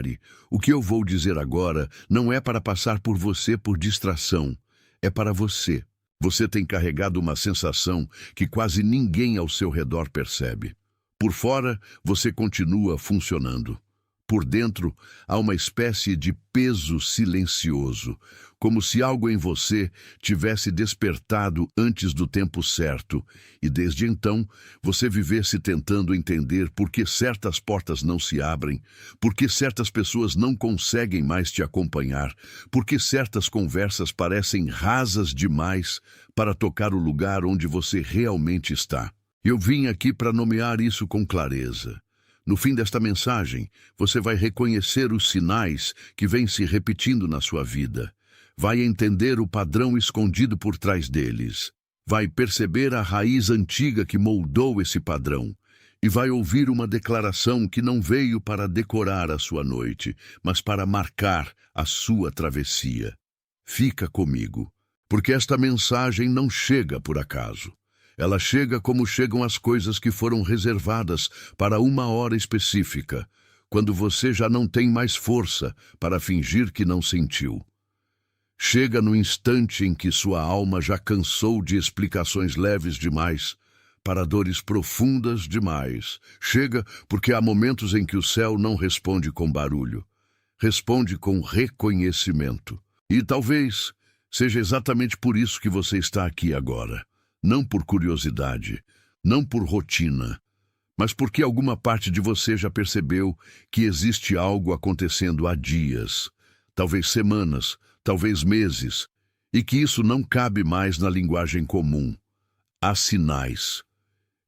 repare, o que eu vou dizer agora não é para passar por você por distração, é para você. Você tem carregado uma sensação que quase ninguém ao seu redor percebe. Por fora, você continua funcionando. Por dentro, há uma espécie de peso silencioso, como se algo em você tivesse despertado antes do tempo certo, e desde então você vivesse tentando entender por que certas portas não se abrem, por que certas pessoas não conseguem mais te acompanhar, por que certas conversas parecem rasas demais para tocar o lugar onde você realmente está. Eu vim aqui para nomear isso com clareza. No fim desta mensagem, você vai reconhecer os sinais que vêm se repetindo na sua vida. Vai entender o padrão escondido por trás deles. Vai perceber a raiz antiga que moldou esse padrão. E vai ouvir uma declaração que não veio para decorar a sua noite, mas para marcar a sua travessia. Fica comigo, porque esta mensagem não chega por acaso. Ela chega como chegam as coisas que foram reservadas para uma hora específica, quando você já não tem mais força para fingir que não sentiu. Chega no instante em que sua alma já cansou de explicações leves demais para dores profundas demais. Chega porque há momentos em que o céu não responde com barulho, responde com reconhecimento. E talvez seja exatamente por isso que você está aqui agora. Não por curiosidade, não por rotina, mas porque alguma parte de você já percebeu que existe algo acontecendo há dias, talvez semanas, talvez meses, e que isso não cabe mais na linguagem comum. Há sinais,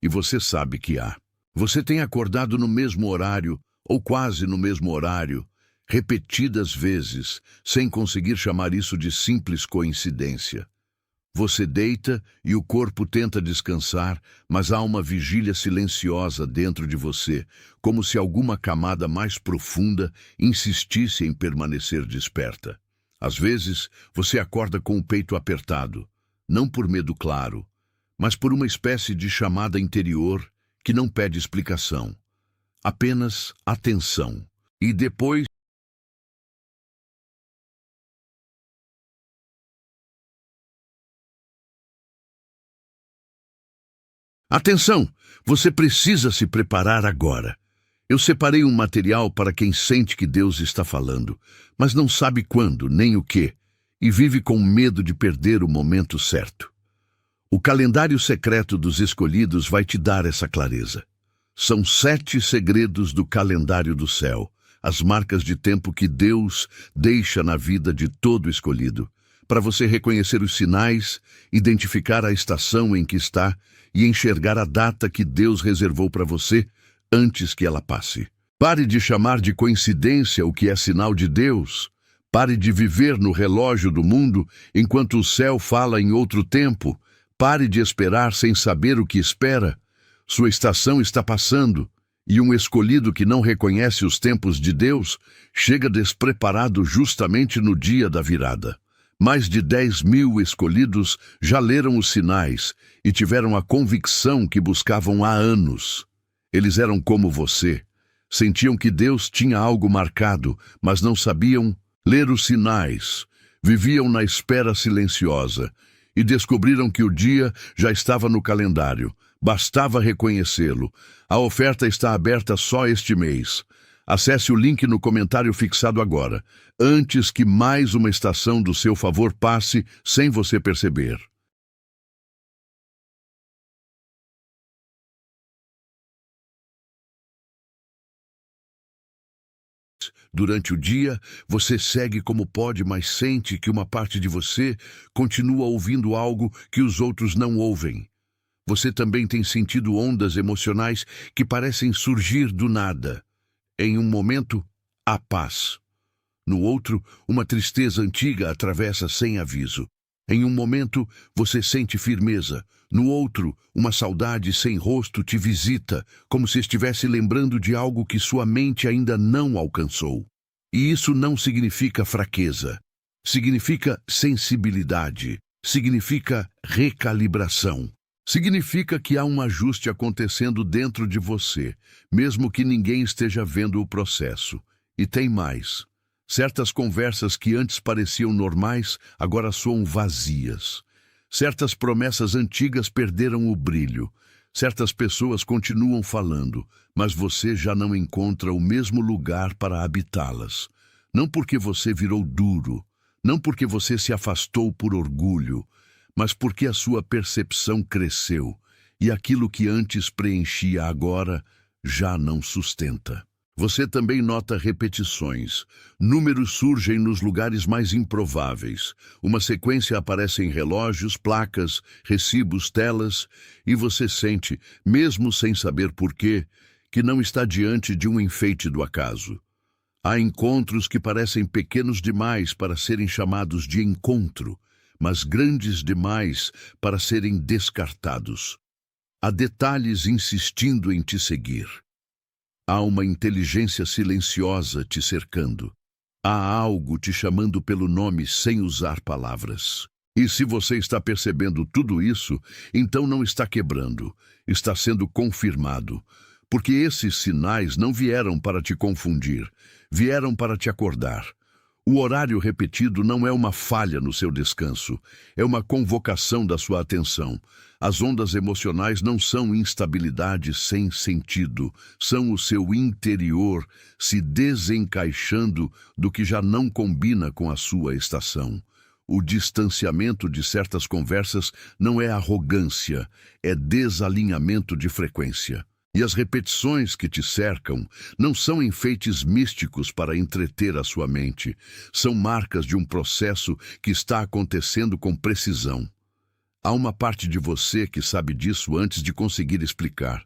e você sabe que há. Você tem acordado no mesmo horário, ou quase no mesmo horário, repetidas vezes, sem conseguir chamar isso de simples coincidência. Você deita e o corpo tenta descansar, mas há uma vigília silenciosa dentro de você, como se alguma camada mais profunda insistisse em permanecer desperta. Às vezes, você acorda com o peito apertado, não por medo claro, mas por uma espécie de chamada interior que não pede explicação, apenas atenção. E depois, atenção! Você precisa se preparar agora. Eu separei um material para quem sente que Deus está falando, mas não sabe quando, nem o que, e vive com medo de perder o momento certo. O calendário secreto dos escolhidos vai te dar essa clareza. São 7 segredos do calendário do céu, as marcas de tempo que Deus deixa na vida de todo escolhido, para você reconhecer os sinais, identificar a estação em que está e enxergar a data que Deus reservou para você antes que ela passe. Pare de chamar de coincidência o que é sinal de Deus. Pare de viver no relógio do mundo enquanto o céu fala em outro tempo. Pare de esperar sem saber o que espera. Sua estação está passando, e um escolhido que não reconhece os tempos de Deus chega despreparado justamente no dia da virada. Mais de 10.000 escolhidos já leram os sinais e tiveram a convicção que buscavam há anos. Eles eram como você. Sentiam que Deus tinha algo marcado, mas não sabiam ler os sinais. Viviam na espera silenciosa e descobriram que o dia já estava no calendário. Bastava reconhecê-lo. A oferta está aberta só este mês. Acesse o link no comentário fixado agora, antes que mais uma estação do seu favor passe sem você perceber. Durante o dia, você segue como pode, mas sente que uma parte de você continua ouvindo algo que os outros não ouvem. Você também tem sentido ondas emocionais que parecem surgir do nada. Em um momento, há paz. No outro, uma tristeza antiga atravessa sem aviso. Em um momento, você sente firmeza. No outro, uma saudade sem rosto te visita, como se estivesse lembrando de algo que sua mente ainda não alcançou. E isso não significa fraqueza. Significa sensibilidade. Significa recalibração. Significa que há um ajuste acontecendo dentro de você, mesmo que ninguém esteja vendo o processo. E tem mais. Certas conversas que antes pareciam normais, agora soam vazias. Certas promessas antigas perderam o brilho. Certas pessoas continuam falando, mas você já não encontra o mesmo lugar para habitá-las. Não porque você virou duro, não porque você se afastou por orgulho, mas porque a sua percepção cresceu e aquilo que antes preenchia agora já não sustenta. Você também nota repetições. Números surgem nos lugares mais improváveis. Uma sequência aparece em relógios, placas, recibos, telas, e você sente, mesmo sem saber porquê, que não está diante de um enfeite do acaso. Há encontros que parecem pequenos demais para serem chamados de encontro, mas grandes demais para serem descartados. Há detalhes insistindo em te seguir. Há uma inteligência silenciosa te cercando. Há algo te chamando pelo nome sem usar palavras. E se você está percebendo tudo isso, então não está quebrando, está sendo confirmado. Porque esses sinais não vieram para te confundir, vieram para te acordar. O horário repetido não é uma falha no seu descanso, é uma convocação da sua atenção. As ondas emocionais não são instabilidade sem sentido, são o seu interior se desencaixando do que já não combina com a sua estação. O distanciamento de certas conversas não é arrogância, é desalinhamento de frequência. E as repetições que te cercam não são enfeites místicos para entreter a sua mente, são marcas de um processo que está acontecendo com precisão. Há uma parte de você que sabe disso antes de conseguir explicar.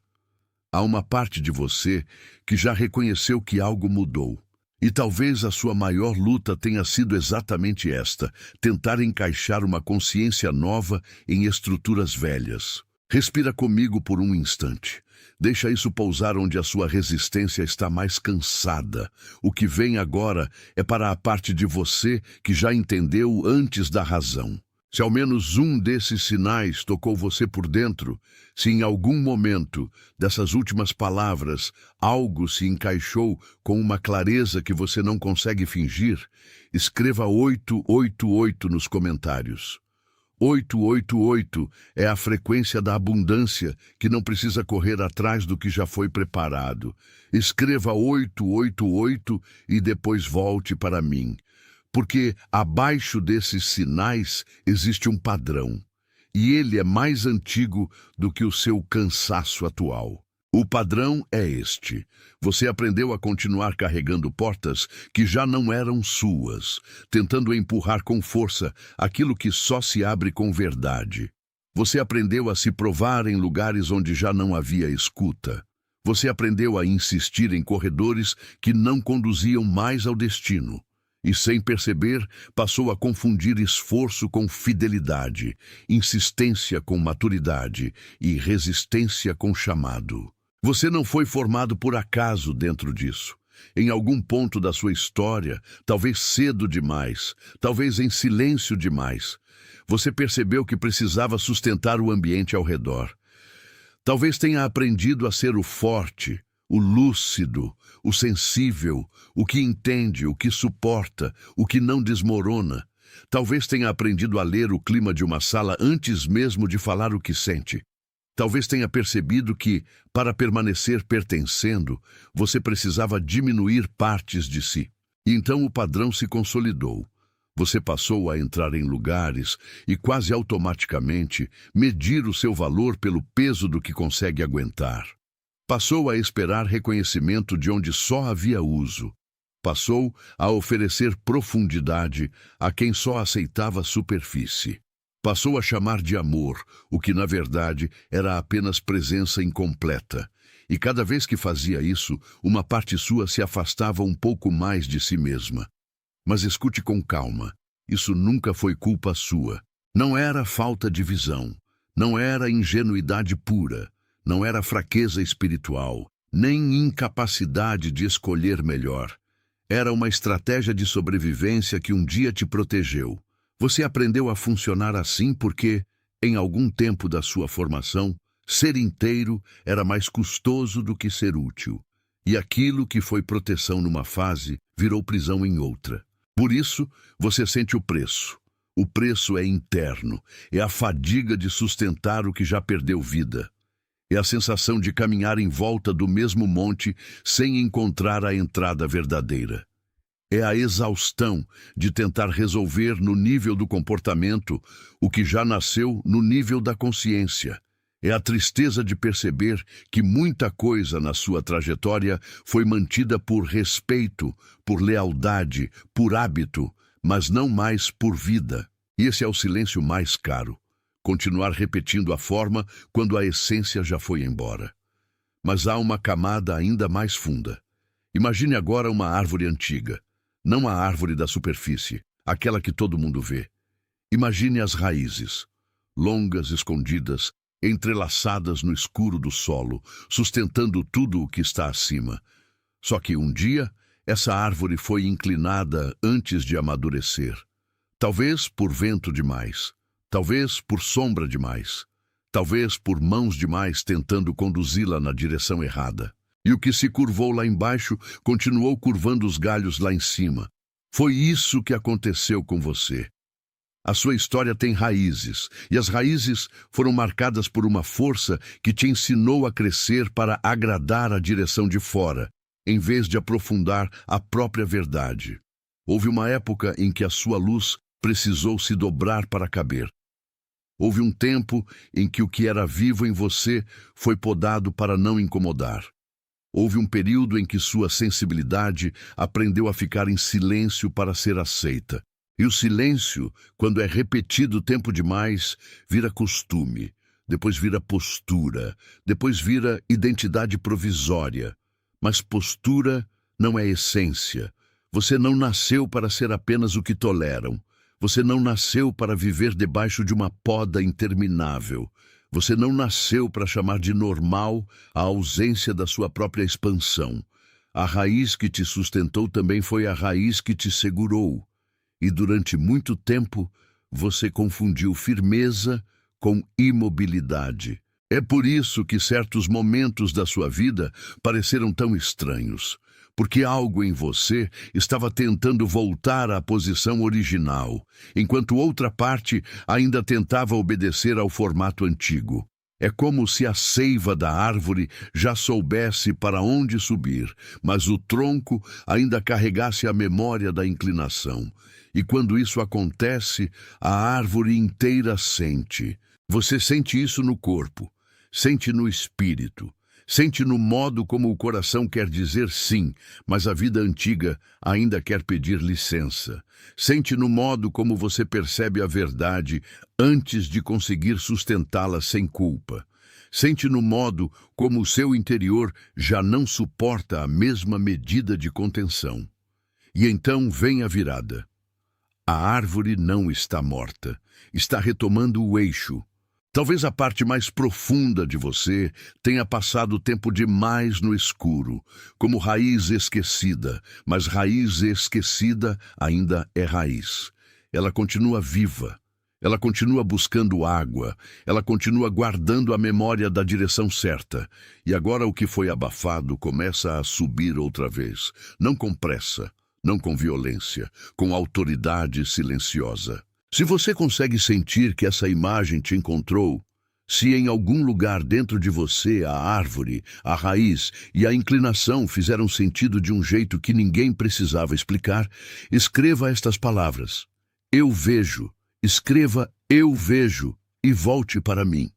Há uma parte de você que já reconheceu que algo mudou. E talvez a sua maior luta tenha sido exatamente esta: tentar encaixar uma consciência nova em estruturas velhas. Respira comigo por um instante. Deixa isso pousar onde a sua resistência está mais cansada. O que vem agora é para a parte de você que já entendeu antes da razão. Se ao menos um desses sinais tocou você por dentro, se em algum momento dessas últimas palavras algo se encaixou com uma clareza que você não consegue fingir, escreva 888 nos comentários. 888 é a frequência da abundância que não precisa correr atrás do que já foi preparado. Escreva 888 e depois volte para mim. Porque abaixo desses sinais existe um padrão. E ele é mais antigo do que o seu cansaço atual. O padrão é este. Você aprendeu a continuar carregando portas que já não eram suas, tentando empurrar com força aquilo que só se abre com verdade. Você aprendeu a se provar em lugares onde já não havia escuta. Você aprendeu a insistir em corredores que não conduziam mais ao destino. E, sem perceber, passou a confundir esforço com fidelidade, insistência com maturidade e resistência com chamado. Você não foi formado por acaso dentro disso. Em algum ponto da sua história, talvez cedo demais, talvez em silêncio demais, você percebeu que precisava sustentar o ambiente ao redor. Talvez tenha aprendido a ser o forte, o lúcido, o sensível, o que entende, o que suporta, o que não desmorona. Talvez tenha aprendido a ler o clima de uma sala antes mesmo de falar o que sente. Talvez tenha percebido que, para permanecer pertencendo, você precisava diminuir partes de si. E então o padrão se consolidou. Você passou a entrar em lugares e, quase automaticamente, medir o seu valor pelo peso do que consegue aguentar. Passou a esperar reconhecimento de onde só havia uso. Passou a oferecer profundidade a quem só aceitava superfície. Passou a chamar de amor o que, na verdade, era apenas presença incompleta. E cada vez que fazia isso, uma parte sua se afastava um pouco mais de si mesma. Mas escute com calma. Isso nunca foi culpa sua. Não era falta de visão. Não era ingenuidade pura. Não era fraqueza espiritual. Nem incapacidade de escolher melhor. Era uma estratégia de sobrevivência que um dia te protegeu. Você aprendeu a funcionar assim porque, em algum tempo da sua formação, ser inteiro era mais custoso do que ser útil. E aquilo que foi proteção numa fase virou prisão em outra. Por isso, você sente o preço. O preço é interno, é a fadiga de sustentar o que já perdeu vida. É a sensação de caminhar em volta do mesmo monte sem encontrar a entrada verdadeira. É a exaustão de tentar resolver no nível do comportamento o que já nasceu no nível da consciência. É a tristeza de perceber que muita coisa na sua trajetória foi mantida por respeito, por lealdade, por hábito, mas não mais por vida. E esse é o silêncio mais caro. Continuar repetindo a forma quando a essência já foi embora. Mas há uma camada ainda mais funda. Imagine agora uma árvore antiga. Não a árvore da superfície, aquela que todo mundo vê. Imagine as raízes, longas, escondidas, entrelaçadas no escuro do solo, sustentando tudo o que está acima. Só que um dia, essa árvore foi inclinada antes de amadurecer. Talvez por vento demais, talvez por sombra demais, talvez por mãos demais tentando conduzi-la na direção errada. E o que se curvou lá embaixo continuou curvando os galhos lá em cima. Foi isso que aconteceu com você. A sua história tem raízes, e as raízes foram marcadas por uma força que te ensinou a crescer para agradar a direção de fora, em vez de aprofundar a própria verdade. Houve uma época em que a sua luz precisou se dobrar para caber. Houve um tempo em que o que era vivo em você foi podado para não incomodar. Houve um período em que sua sensibilidade aprendeu a ficar em silêncio para ser aceita. E o silêncio, quando é repetido tempo demais, vira costume, depois vira postura, depois vira identidade provisória. Mas postura não é essência. Você não nasceu para ser apenas o que toleram. Você não nasceu para viver debaixo de uma poda interminável. Você não nasceu para chamar de normal a ausência da sua própria expansão. A raiz que te sustentou também foi a raiz que te segurou. E durante muito tempo, você confundiu firmeza com imobilidade. É por isso que certos momentos da sua vida pareceram tão estranhos, porque algo em você estava tentando voltar à posição original, enquanto outra parte ainda tentava obedecer ao formato antigo. É como se a seiva da árvore já soubesse para onde subir, mas o tronco ainda carregasse a memória da inclinação. E quando isso acontece, a árvore inteira sente. Você sente isso no corpo, sente no espírito, sente no modo como o coração quer dizer sim, mas a vida antiga ainda quer pedir licença. Sente no modo como você percebe a verdade antes de conseguir sustentá-la sem culpa. Sente no modo como o seu interior já não suporta a mesma medida de contenção. E então vem a virada. A árvore não está morta, está retomando o eixo. Talvez a parte mais profunda de você tenha passado tempo demais no escuro, como raiz esquecida, mas raiz esquecida ainda é raiz. Ela continua viva, ela continua buscando água, ela continua guardando a memória da direção certa. E agora o que foi abafado começa a subir outra vez, não com pressa, não com violência, com autoridade silenciosa. Se você consegue sentir que essa imagem te encontrou, se em algum lugar dentro de você a árvore, a raiz e a inclinação fizeram sentido de um jeito que ninguém precisava explicar, escreva estas palavras. Eu vejo. Escreva eu vejo e volte para mim.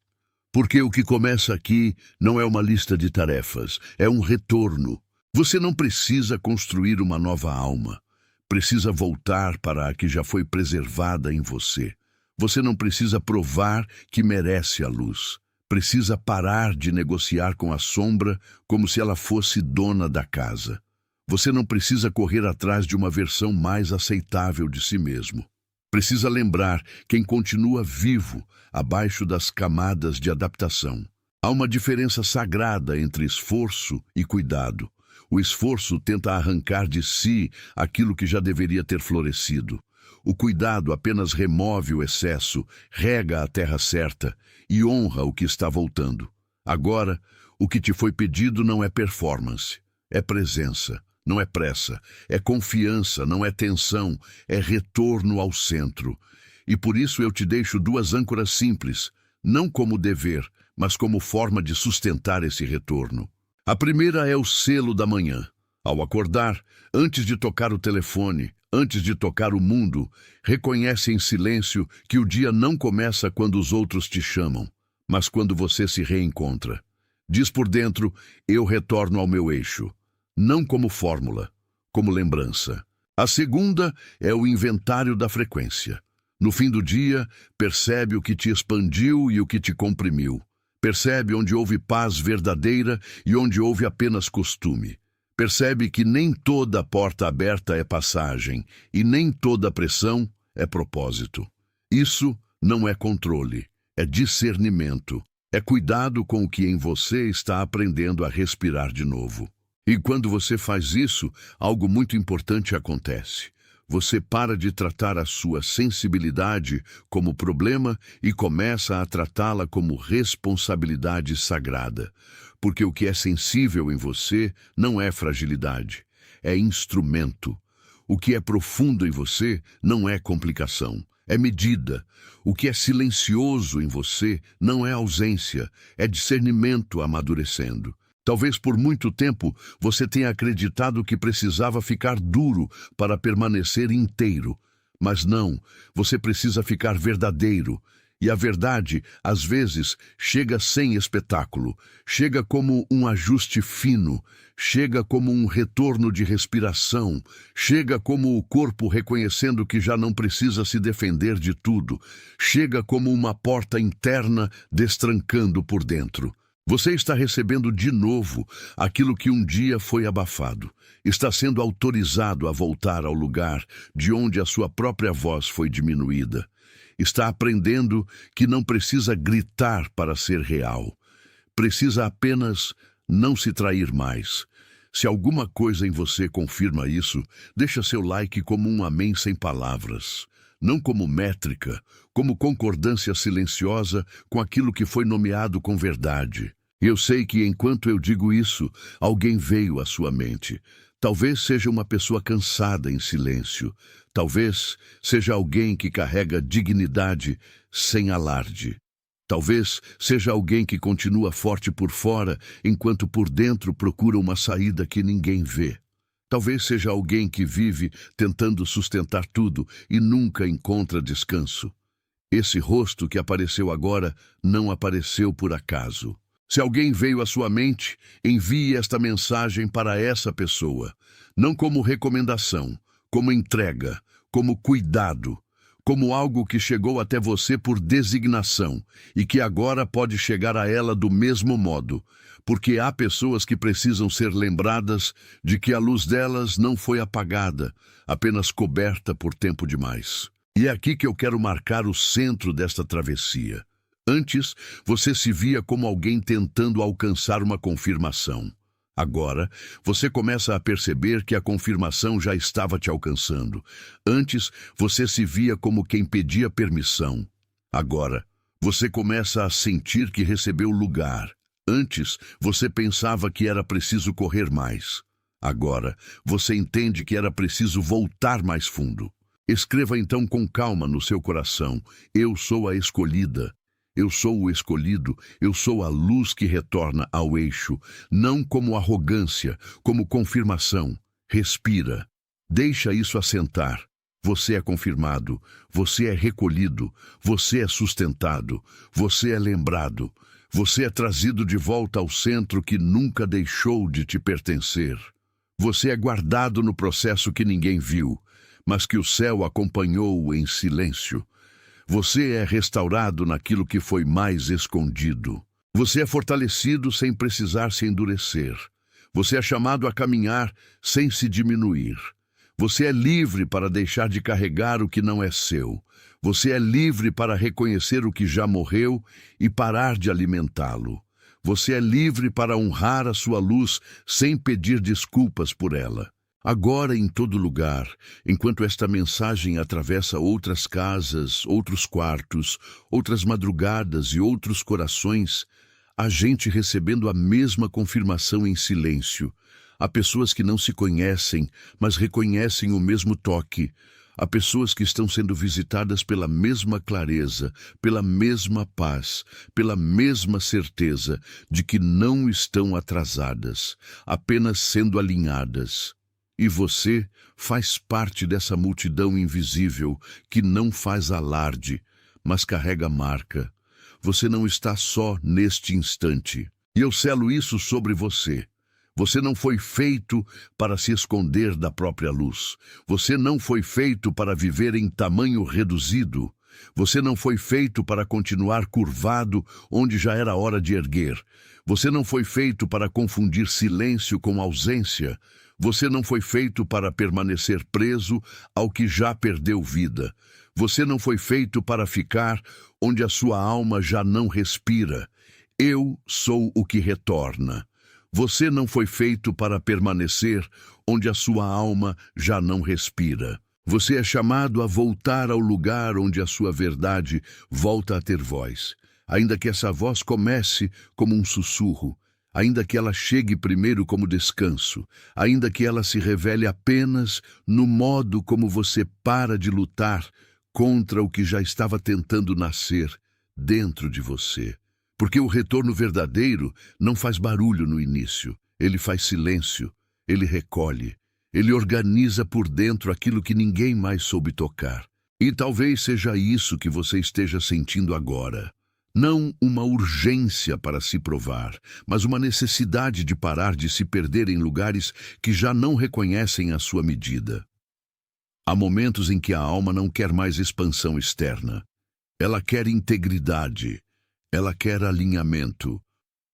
Porque o que começa aqui não é uma lista de tarefas, é um retorno. Você não precisa construir uma nova alma. Precisa voltar para a que já foi preservada em você. Você não precisa provar que merece a luz. Precisa parar de negociar com a sombra como se ela fosse dona da casa. Você não precisa correr atrás de uma versão mais aceitável de si mesmo. Precisa lembrar quem continua vivo abaixo das camadas de adaptação. Há uma diferença sagrada entre esforço e cuidado. O esforço tenta arrancar de si aquilo que já deveria ter florescido. O cuidado apenas remove o excesso, rega a terra certa e honra o que está voltando. Agora, o que te foi pedido não é performance, É presença, não é pressa. É confiança, não é tensão. É retorno ao centro. E por isso eu te deixo duas âncoras simples, não como dever, mas como forma de sustentar esse retorno. A primeira é o selo da manhã. Ao acordar, antes de tocar o telefone, antes de tocar o mundo, reconhece em silêncio que o dia não começa quando os outros te chamam, mas quando você se reencontra. Diz por dentro, eu retorno ao meu eixo. Não como fórmula, como lembrança. A segunda é o inventário da frequência. No fim do dia, percebe o que te expandiu e o que te comprimiu. Percebe onde houve paz verdadeira e onde houve apenas costume. Percebe que nem toda porta aberta é passagem e nem toda pressão é propósito. Isso não é controle, é discernimento. É cuidado com o que em você está aprendendo a respirar de novo. E quando você faz isso, algo muito importante acontece. Você para de tratar a sua sensibilidade como problema e começa a tratá-la como responsabilidade sagrada. Porque o que é sensível em você não é fragilidade, é instrumento. O que é profundo em você não é complicação, é medida. O que é silencioso em você não é ausência, é discernimento amadurecendo. Talvez por muito tempo você tenha acreditado que precisava ficar duro para permanecer inteiro. Mas não, você precisa ficar verdadeiro. E a verdade, às vezes, chega sem espetáculo, chega como um ajuste fino, chega como um retorno de respiração, chega como o corpo reconhecendo que já não precisa se defender de tudo, chega como uma porta interna destrancando por dentro. Você está recebendo de novo aquilo que um dia foi abafado. Está sendo autorizado a voltar ao lugar de onde a sua própria voz foi diminuída. Está aprendendo que não precisa gritar para ser real. Precisa apenas não se trair mais. Se alguma coisa em você confirma isso, deixa seu like como um amém sem palavras. Não como métrica, como concordância silenciosa com aquilo que foi nomeado com verdade. Eu sei que enquanto eu digo isso, alguém veio à sua mente. Talvez seja uma pessoa cansada em silêncio. Talvez seja alguém que carrega dignidade sem alarde. Talvez seja alguém que continua forte por fora, enquanto por dentro procura uma saída que ninguém vê. Talvez seja alguém que vive tentando sustentar tudo e nunca encontra descanso. Esse rosto que apareceu agora não apareceu por acaso. Se alguém veio à sua mente, envie esta mensagem para essa pessoa, não como recomendação, como entrega, como cuidado, como algo que chegou até você por designação e que agora pode chegar a ela do mesmo modo, porque há pessoas que precisam ser lembradas de que a luz delas não foi apagada, apenas coberta por tempo demais. E é aqui que eu quero marcar o centro desta travessia. Antes, você se via como alguém tentando alcançar uma confirmação. Agora, você começa a perceber que a confirmação já estava te alcançando. Antes, você se via como quem pedia permissão. Agora, você começa a sentir que recebeu lugar. Antes, você pensava que era preciso correr mais. Agora, você entende que era preciso voltar mais fundo. Escreva então com calma no seu coração: eu sou a escolhida. Eu sou o escolhido, eu sou a luz que retorna ao eixo, não como arrogância, como confirmação. Respira. Deixa isso assentar. Você é confirmado, você é recolhido, você é sustentado, você é lembrado, você é trazido de volta ao centro que nunca deixou de te pertencer. Você é guardado no processo que ninguém viu, mas que o céu acompanhou em silêncio. Você é restaurado naquilo que foi mais escondido. Você é fortalecido sem precisar se endurecer. Você é chamado a caminhar sem se diminuir. Você é livre para deixar de carregar o que não é seu. Você é livre para reconhecer o que já morreu e parar de alimentá-lo. Você é livre para honrar a sua luz sem pedir desculpas por ela. Agora, em todo lugar, enquanto esta mensagem atravessa outras casas, outros quartos, outras madrugadas e outros corações, há gente recebendo a mesma confirmação em silêncio. Há pessoas que não se conhecem, mas reconhecem o mesmo toque. Há pessoas que estão sendo visitadas pela mesma clareza, pela mesma paz, pela mesma certeza de que não estão atrasadas, apenas sendo alinhadas. E você faz parte dessa multidão invisível que não faz alarde, mas carrega marca. Você não está só neste instante. E eu selo isso sobre você. Você não foi feito para se esconder da própria luz. Você não foi feito para viver em tamanho reduzido. Você não foi feito para continuar curvado onde já era hora de erguer. Você não foi feito para confundir silêncio com ausência. Você não foi feito para permanecer preso ao que já perdeu vida. Você não foi feito para ficar onde a sua alma já não respira. Eu sou o que retorna. Você não foi feito para permanecer onde a sua alma já não respira. Você é chamado a voltar ao lugar onde a sua verdade volta a ter voz. Ainda que essa voz comece como um sussurro, ainda que ela chegue primeiro como descanso, ainda que ela se revele apenas no modo como você para de lutar contra o que já estava tentando nascer dentro de você. Porque o retorno verdadeiro não faz barulho no início, ele faz silêncio, ele recolhe, ele organiza por dentro aquilo que ninguém mais soube tocar. E talvez seja isso que você esteja sentindo agora. Não uma urgência para se provar, mas uma necessidade de parar de se perder em lugares que já não reconhecem a sua medida. Há momentos em que a alma não quer mais expansão externa. Ela quer integridade. Ela quer alinhamento.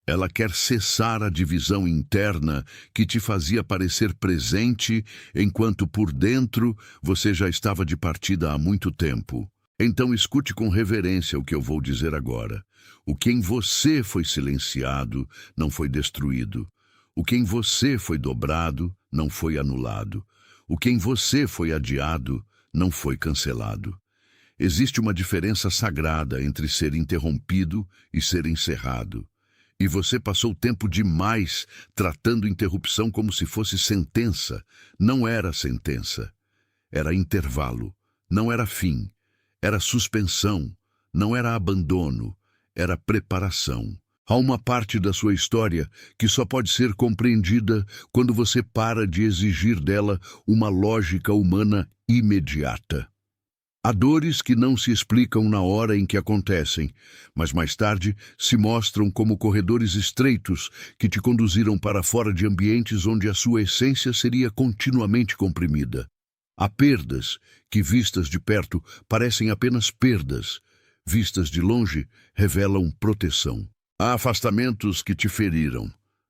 Ela quer cessar a divisão interna que te fazia parecer presente, enquanto por dentro você já estava de partida há muito tempo. Então escute com reverência o que eu vou dizer agora. O que em você foi silenciado não foi destruído. O que em você foi dobrado não foi anulado. O que em você foi adiado não foi cancelado. Existe uma diferença sagrada entre ser interrompido e ser encerrado. E você passou tempo demais tratando interrupção como se fosse sentença. Não era sentença. Era intervalo. Não era fim. Era suspensão. Não era abandono. Era preparação. Há uma parte da sua história que só pode ser compreendida quando você para de exigir dela uma lógica humana imediata. Há dores que não se explicam na hora em que acontecem, mas mais tarde se mostram como corredores estreitos que te conduziram para fora de ambientes onde a sua essência seria continuamente comprimida. Há perdas que, vistas de perto, parecem apenas perdas. Vistas de longe, revelam proteção. Há afastamentos que te feriram.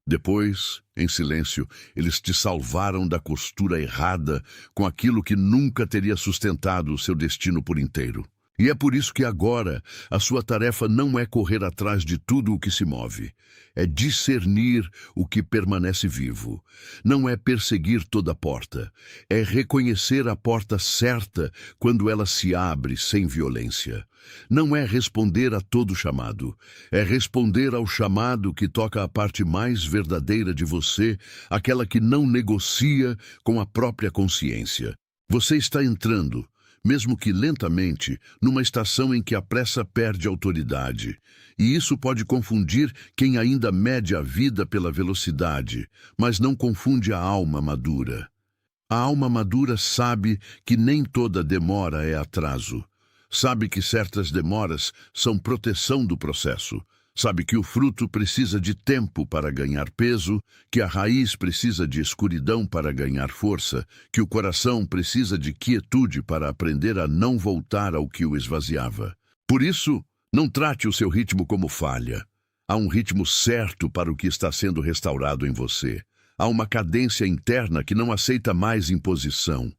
Depois, em silêncio, eles te salvaram da costura errada com aquilo que nunca teria sustentado o seu destino por inteiro. E é por isso que agora a sua tarefa não é correr atrás de tudo o que se move. É discernir o que permanece vivo. Não é perseguir toda porta. É reconhecer a porta certa quando ela se abre sem violência. Não é responder a todo chamado. É responder ao chamado que toca a parte mais verdadeira de você, aquela que não negocia com a própria consciência. Você está entrando, mesmo que lentamente, numa estação em que a pressa perde autoridade. E isso pode confundir quem ainda mede a vida pela velocidade, mas não confunde a alma madura. A alma madura sabe que nem toda demora é atraso. Sabe que certas demoras são proteção do processo. Sabe que o fruto precisa de tempo para ganhar peso, que a raiz precisa de escuridão para ganhar força, que o coração precisa de quietude para aprender a não voltar ao que o esvaziava. Por isso, não trate o seu ritmo como falha. Há um ritmo certo para o que está sendo restaurado em você. Há uma cadência interna que não aceita mais imposição.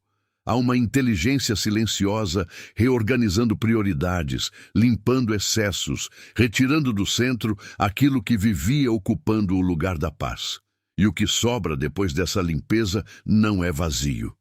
Há uma inteligência silenciosa reorganizando prioridades, limpando excessos, retirando do centro aquilo que vivia ocupando o lugar da paz. E o que sobra depois dessa limpeza não é vazio.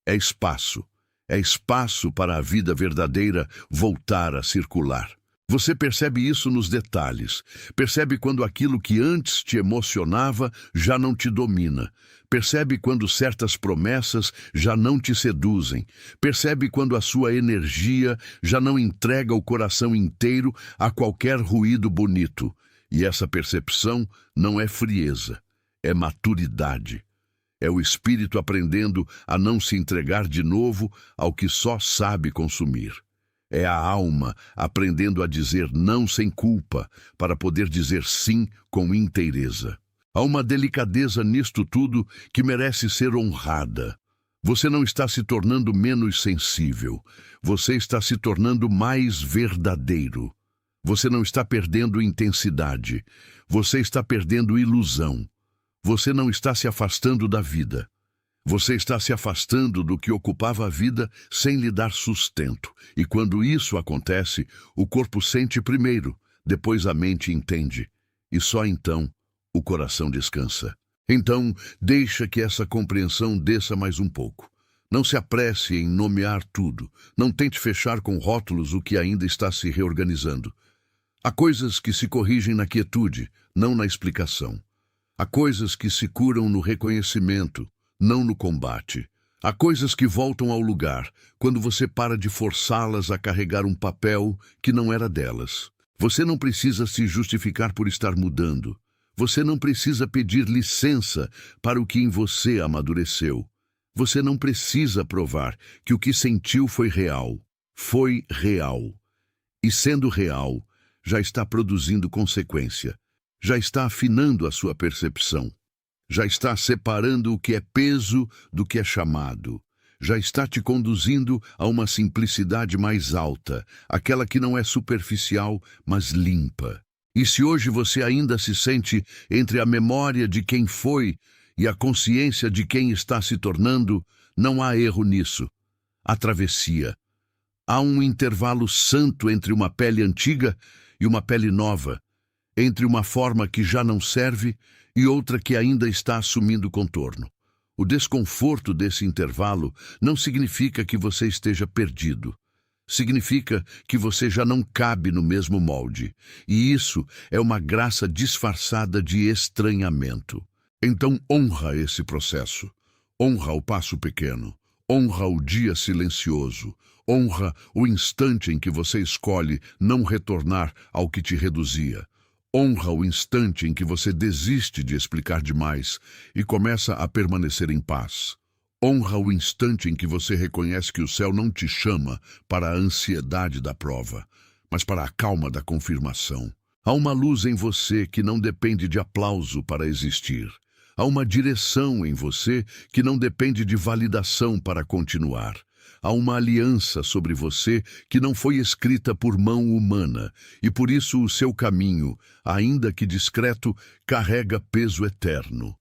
É espaço. É espaço para a vida verdadeira voltar a circular. Você percebe isso nos detalhes. Percebe quando aquilo que antes te emocionava já não te domina. Percebe quando certas promessas já não te seduzem. Percebe quando a sua energia já não entrega o coração inteiro a qualquer ruído bonito. E essa percepção não é frieza, é maturidade. É o espírito aprendendo a não se entregar de novo ao que só sabe consumir. É a alma aprendendo a dizer não sem culpa, para poder dizer sim com inteireza. Há uma delicadeza nisto tudo que merece ser honrada. Você não está se tornando menos sensível. Você está se tornando mais verdadeiro. Você não está perdendo intensidade. Você está perdendo ilusão. Você não está se afastando da vida. Você está se afastando do que ocupava a vida sem lhe dar sustento. E quando isso acontece, o corpo sente primeiro, depois a mente entende. E só então o coração descansa. Então, deixa que essa compreensão desça mais um pouco. Não se apresse em nomear tudo. Não tente fechar com rótulos o que ainda está se reorganizando. Há coisas que se corrigem na quietude, não na explicação. Há coisas que se curam no reconhecimento, não no combate. Há coisas que voltam ao lugar, quando você para de forçá-las a carregar um papel que não era delas. Você não precisa se justificar por estar mudando. Você não precisa pedir licença para o que em você amadureceu. Você não precisa provar que o que sentiu foi real. Foi real. E sendo real, já está produzindo consequência. Já está afinando a sua percepção. Já está separando o que é peso do que é chamado. Já está te conduzindo a uma simplicidade mais alta, aquela que não é superficial, mas limpa. E se hoje você ainda se sente entre a memória de quem foi e a consciência de quem está se tornando, não há erro nisso. Há travessia. Há um intervalo santo entre uma pele antiga e uma pele nova, entre uma forma que já não serve e outra que ainda está assumindo contorno. O desconforto desse intervalo não significa que você esteja perdido. Significa que você já não cabe no mesmo molde. E isso é uma graça disfarçada de estranhamento. Então honra esse processo. Honra o passo pequeno. Honra o dia silencioso. Honra o instante em que você escolhe não retornar ao que te reduzia. Honra o instante em que você desiste de explicar demais e começa a permanecer em paz. Honra o instante em que você reconhece que o céu não te chama para a ansiedade da prova, mas para a calma da confirmação. Há uma luz em você que não depende de aplauso para existir. Há uma direção em você que não depende de validação para continuar. Há uma aliança sobre você que não foi escrita por mão humana, e por isso o seu caminho, ainda que discreto, carrega peso eterno.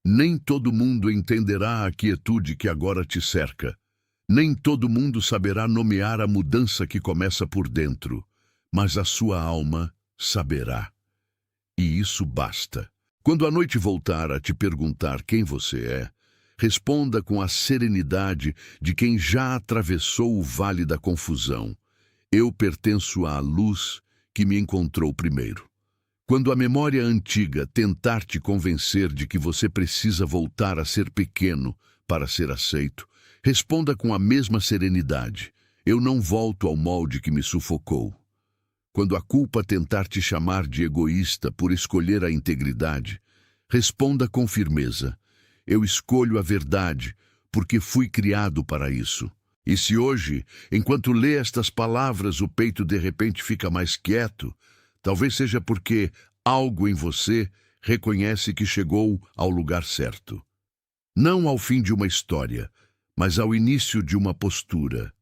Nem todo mundo entenderá a quietude que agora te cerca. Nem todo mundo saberá nomear a mudança que começa por dentro, mas a sua alma saberá. E isso basta. Quando a noite voltar a te perguntar quem você é, responda com a serenidade de quem já atravessou o vale da confusão. Eu pertenço à luz que me encontrou primeiro. Quando a memória antiga tentar te convencer de que você precisa voltar a ser pequeno para ser aceito, responda com a mesma serenidade. Eu não volto ao molde que me sufocou. Quando a culpa tentar te chamar de egoísta por escolher a integridade, responda com firmeza. Eu escolho a verdade, porque fui criado para isso. E se hoje, enquanto lê estas palavras, o peito de repente fica mais quieto, talvez seja porque algo em você reconhece que chegou ao lugar certo. Não ao fim de uma história, mas ao início de uma postura.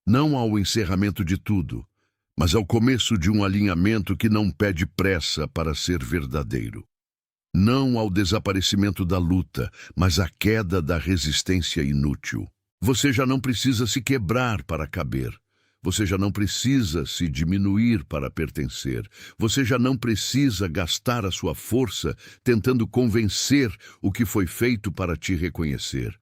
Não ao encerramento de tudo, mas ao começo de um alinhamento que não pede pressa para ser verdadeiro. Não ao desaparecimento da luta, mas à queda da resistência inútil. Você já não precisa se quebrar para caber. Você já não precisa se diminuir para pertencer. Você já não precisa gastar a sua força tentando convencer o que foi feito para te reconhecer.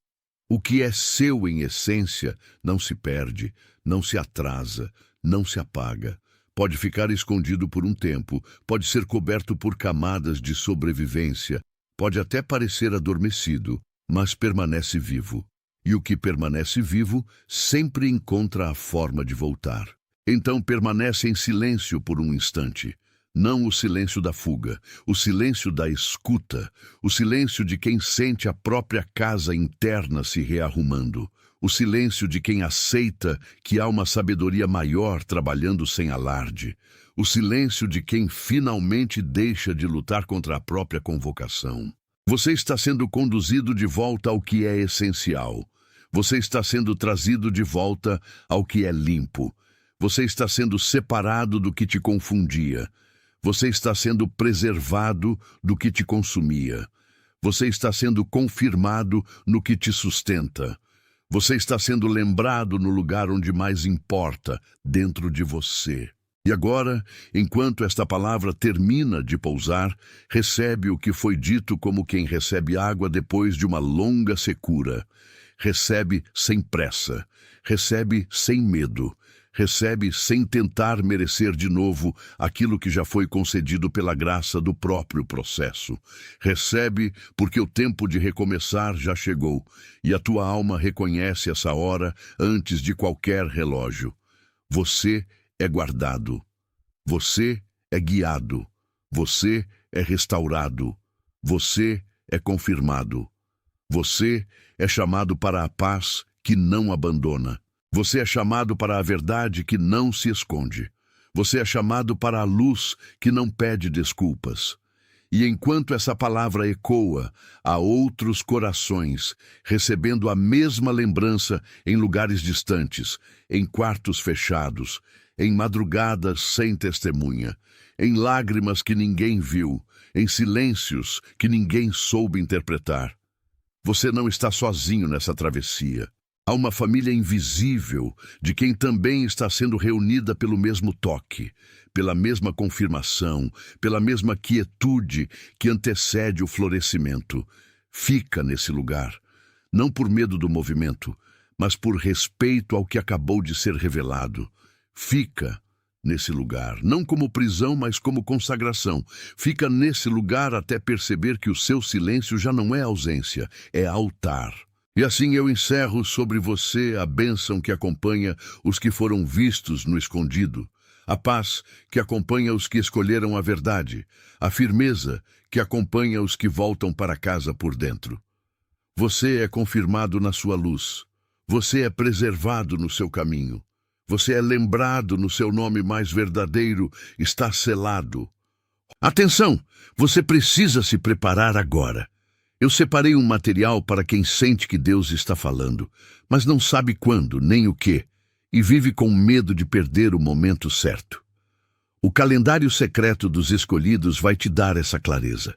O que é seu em essência não se perde, não se atrasa, não se apaga. Pode ficar escondido por um tempo, pode ser coberto por camadas de sobrevivência, pode até parecer adormecido, mas permanece vivo. E o que permanece vivo sempre encontra a forma de voltar. Então permanece em silêncio por um instante. Não o silêncio da fuga, o silêncio da escuta, o silêncio de quem sente a própria casa interna se rearrumando, o silêncio de quem aceita que há uma sabedoria maior trabalhando sem alarde, o silêncio de quem finalmente deixa de lutar contra a própria convocação. Você está sendo conduzido de volta ao que é essencial. Você está sendo trazido de volta ao que é limpo. Você está sendo separado do que te confundia. Você está sendo preservado do que te consumia. Você está sendo confirmado no que te sustenta. Você está sendo lembrado no lugar onde mais importa, dentro de você. E agora, enquanto esta palavra termina de pousar, recebe o que foi dito como quem recebe água depois de uma longa secura. Recebe sem pressa. Recebe sem medo. Recebe sem tentar merecer de novo aquilo que já foi concedido pela graça do próprio processo. Recebe porque o tempo de recomeçar já chegou, e a tua alma reconhece essa hora antes de qualquer relógio. Você é guardado. Você é guiado. Você é restaurado. Você é confirmado. Você é chamado para a paz que não abandona. Você é chamado para a verdade que não se esconde. Você é chamado para a luz que não pede desculpas. E enquanto essa palavra ecoa, há outros corações recebendo a mesma lembrança em lugares distantes, em quartos fechados, em madrugadas sem testemunha, em lágrimas que ninguém viu, em silêncios que ninguém soube interpretar. Você não está sozinho nessa travessia. Há uma família invisível de quem também está sendo reunida pelo mesmo toque, pela mesma confirmação, pela mesma quietude que antecede o florescimento. Fica nesse lugar, não por medo do movimento, mas por respeito ao que acabou de ser revelado. Fica nesse lugar, não como prisão, mas como consagração. Fica nesse lugar até perceber que o seu silêncio já não é ausência, é altar. E assim eu encerro sobre você a bênção que acompanha os que foram vistos no escondido, a paz que acompanha os que escolheram a verdade, a firmeza que acompanha os que voltam para casa por dentro. Você é confirmado na sua luz, você é preservado no seu caminho, você é lembrado no seu nome mais verdadeiro, está selado. Atenção! Você precisa se preparar agora. Eu separei um material para quem sente que Deus está falando, mas não sabe quando, nem o que, e vive com medo de perder o momento certo. O calendário secreto dos escolhidos vai te dar essa clareza.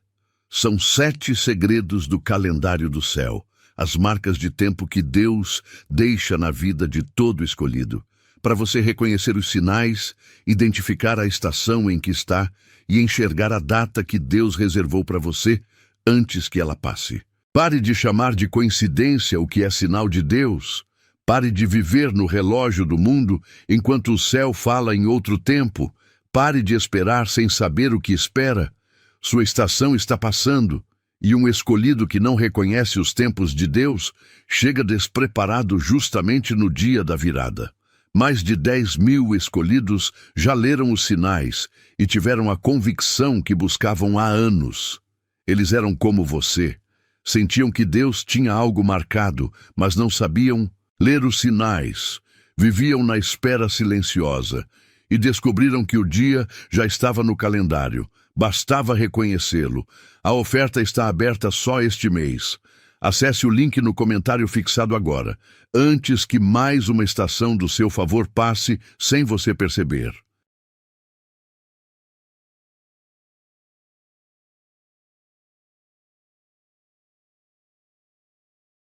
São 7 segredos do calendário do céu, as marcas de tempo que Deus deixa na vida de todo escolhido, para você reconhecer os sinais, identificar a estação em que está e enxergar a data que Deus reservou para você antes que ela passe. Pare de chamar de coincidência o que é sinal de Deus. Pare de viver no relógio do mundo enquanto o céu fala em outro tempo. Pare de esperar sem saber o que espera. Sua estação está passando, e um escolhido que não reconhece os tempos de Deus chega despreparado justamente no dia da virada. Mais de 10.000 escolhidos já leram os sinais e tiveram a convicção que buscavam há anos. Eles eram como você. Sentiam que Deus tinha algo marcado, mas não sabiam ler os sinais. Viviam na espera silenciosa e descobriram que o dia já estava no calendário. Bastava reconhecê-lo. A oferta está aberta só este mês. Acesse o link no comentário fixado agora, antes que mais uma estação do seu favor passe sem você perceber.